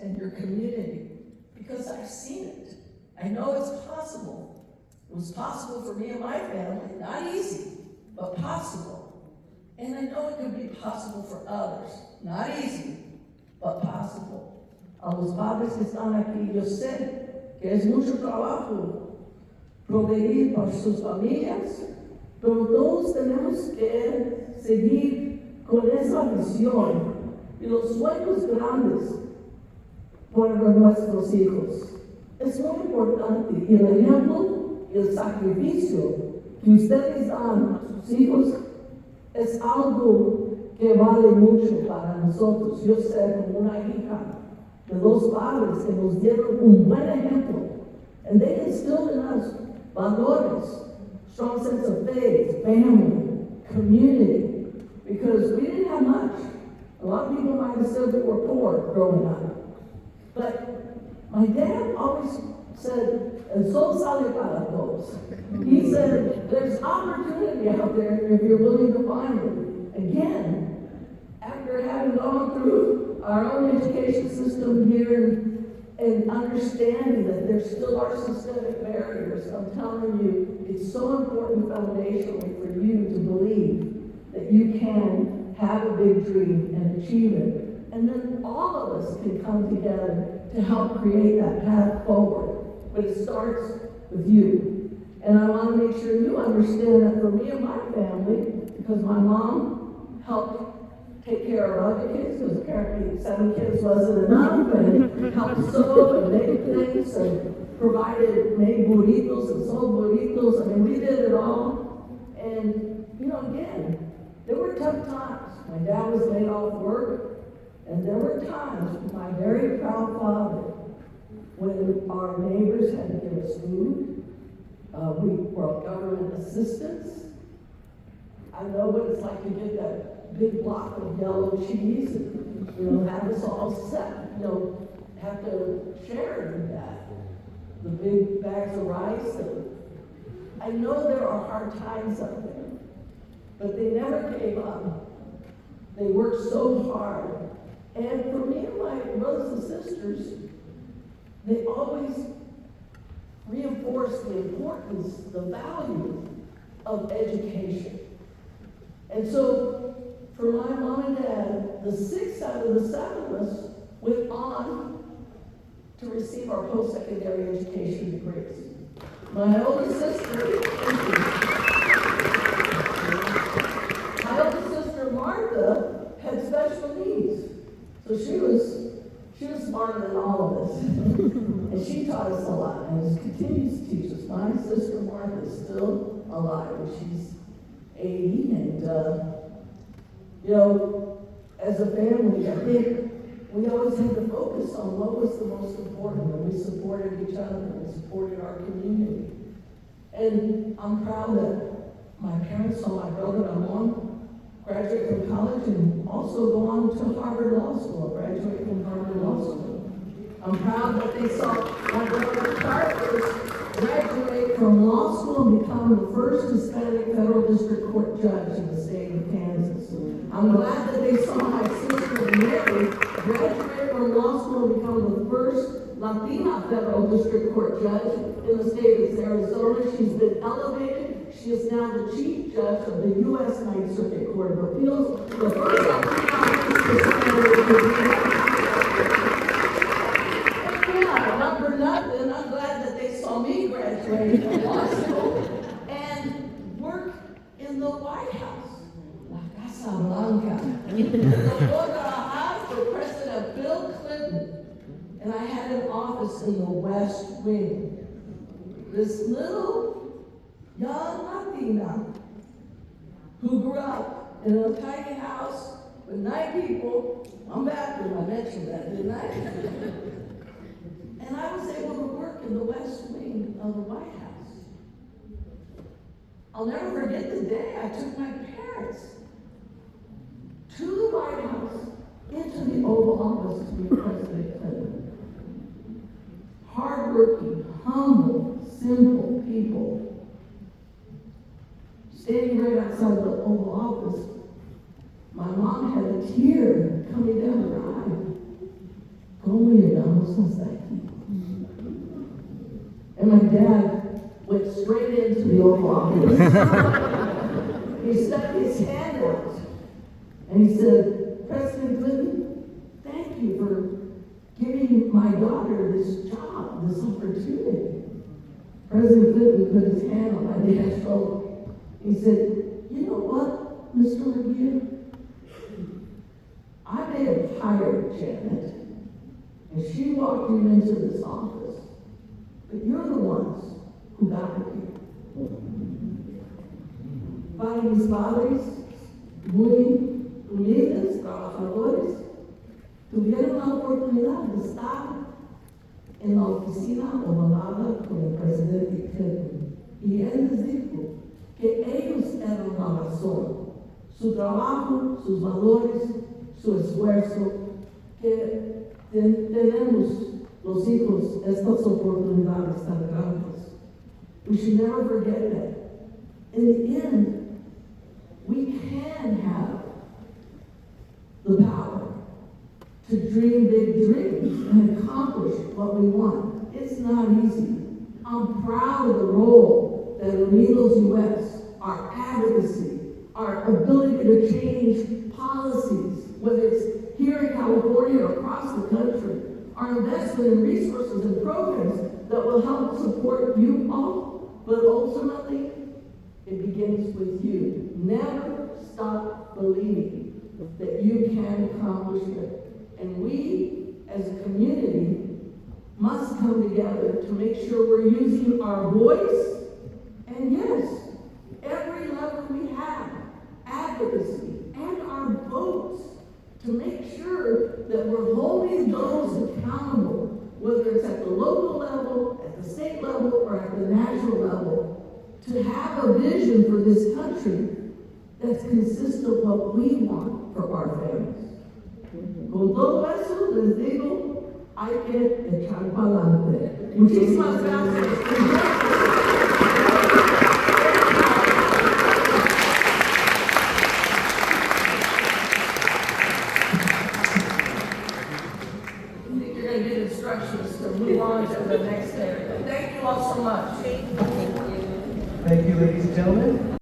and your community, because I've seen it. I know it's possible. It was possible for me and my family, not easy, but possible. And I know it could be possible for others, not easy, but possible. A los padres que están aquí, yo sé que es mucho trabajo proveer para sus familias, pero todos tenemos que seguir con esa visión y los sueños grandes para nuestros hijos. Es muy importante y el ejemplo y el sacrificio que ustedes dan a sus hijos es algo que vale mucho para nosotros. Yo sé como una hija de dos padres que nos dieron un buen ejemplo, and they instilled in us valores, strong sense of faith, family, community, because we didn't have much. A lot of people might have said we were poor growing up. But my dad always said, el sol sale para todos. He said, there's opportunity out there if you're willing to find it. Again, after having gone through our own education system here and understanding that there still are systemic barriers, I'm telling you, it's so important foundationally for you to believe that you can have a big dream and achieve it. And then all of us can come together to help create that path forward. But it starts with you. And I want to make sure you understand that for me and my family, because my mom helped take care of other kids, because apparently 7 kids wasn't enough, and helped sew and make things, and made burritos and sold burritos. I mean, we did it all. And, again, there were tough times. My dad was laid off work, and there were times with my very proud father when our neighbors had to give us food. We were government assistance. I know what it's like to get that big block of yellow cheese and, have us all set, have to share in that. The big bags of rice. I know there are hard times out there, but they never gave up. They worked so hard. And for me and my brothers and sisters, they always reinforced the importance, the value of education. And so, for my mom and dad, the 6 out of the 7 of us went on to receive our post-secondary education degrees. My oldest sister, Martha, had special needs. So she was smarter than all of us. And she taught us a lot, and continues to teach us. My sister Martha is still alive. She's 80, and as a family, I think we always had to focus on what was the most important, and we supported each other, and we supported our community. And I'm proud that my parents saw my brother Ramon graduate from college and also go on to Harvard Law School, graduate from Harvard Law School. I'm proud that they saw my brother Carlos graduate from law school and become the first Hispanic federal district court judge in the state of Kansas. I'm glad that they saw my sister Mary graduate from law school and become the first Latina federal district court judge in the state of Arizona. She's been elevated. She is now the chief judge of the U.S. Ninth Circuit Court of Appeals, the first And not for nothing, I'm glad that they saw me graduate from law school and work in the White House, La Casa Blanca. For President Bill Clinton. And I had an office in the West Wing. This little young Latina who grew up in a tiny house with 9 people. I'm Baptist, I mentioned that, didn't I? And I was able to work in the West Wing of the White House. I'll never forget the day I took my parents to the White House, into the Oval Office to meet President Clinton. Hardworking, humble, simple people. Standing right outside the Oval Office, my mom had a tear coming down her eye. ¿cómo llegamos hasta aquí? And my dad went straight into the Oval Office. He stuck his hand out and he said, President Clinton, thank you for giving my daughter this job, this opportunity. President Clinton put his hand on my dad's shoulder. He said, you know what, Mr. Murguía? I may have hired Janet, and she walked you into this office, but you're the ones who got her here. Para mis padres, muy humildes, trabajadores, tuvieron la oportunidad de estar en la oficina ovalada con el presidente Clinton. Y él les dijo que ellos eran la razón, su trabajo, sus valores, su esfuerzo, que tenemos los hijos estas oportunidades tan grandes. We should never forget that. In the end, we can have the power to dream big dreams and accomplish what we want. It's not easy. I'm proud of the role that UNIDOS US, our advocacy, our ability to change policies, whether it's here in California or across the country, our investment in resources and programs that will help support you all, but ultimately, it begins with you. Never stop believing that you can accomplish it. And we, as a community, must come together to make sure we're using our voice, and yes, every lever we have, advocacy, and our votes, to make sure that we're holding those accountable, whether it's at the local level, at the state level, or at the national level, to have a vision for this country that's consistent with what we want for our families. Con todo eso, les digo, hay que echar para adelante. Muchísimas gracias. I think you're going to get instructions to move on to the next area. Thank you all so much. Thank you, ladies and gentlemen.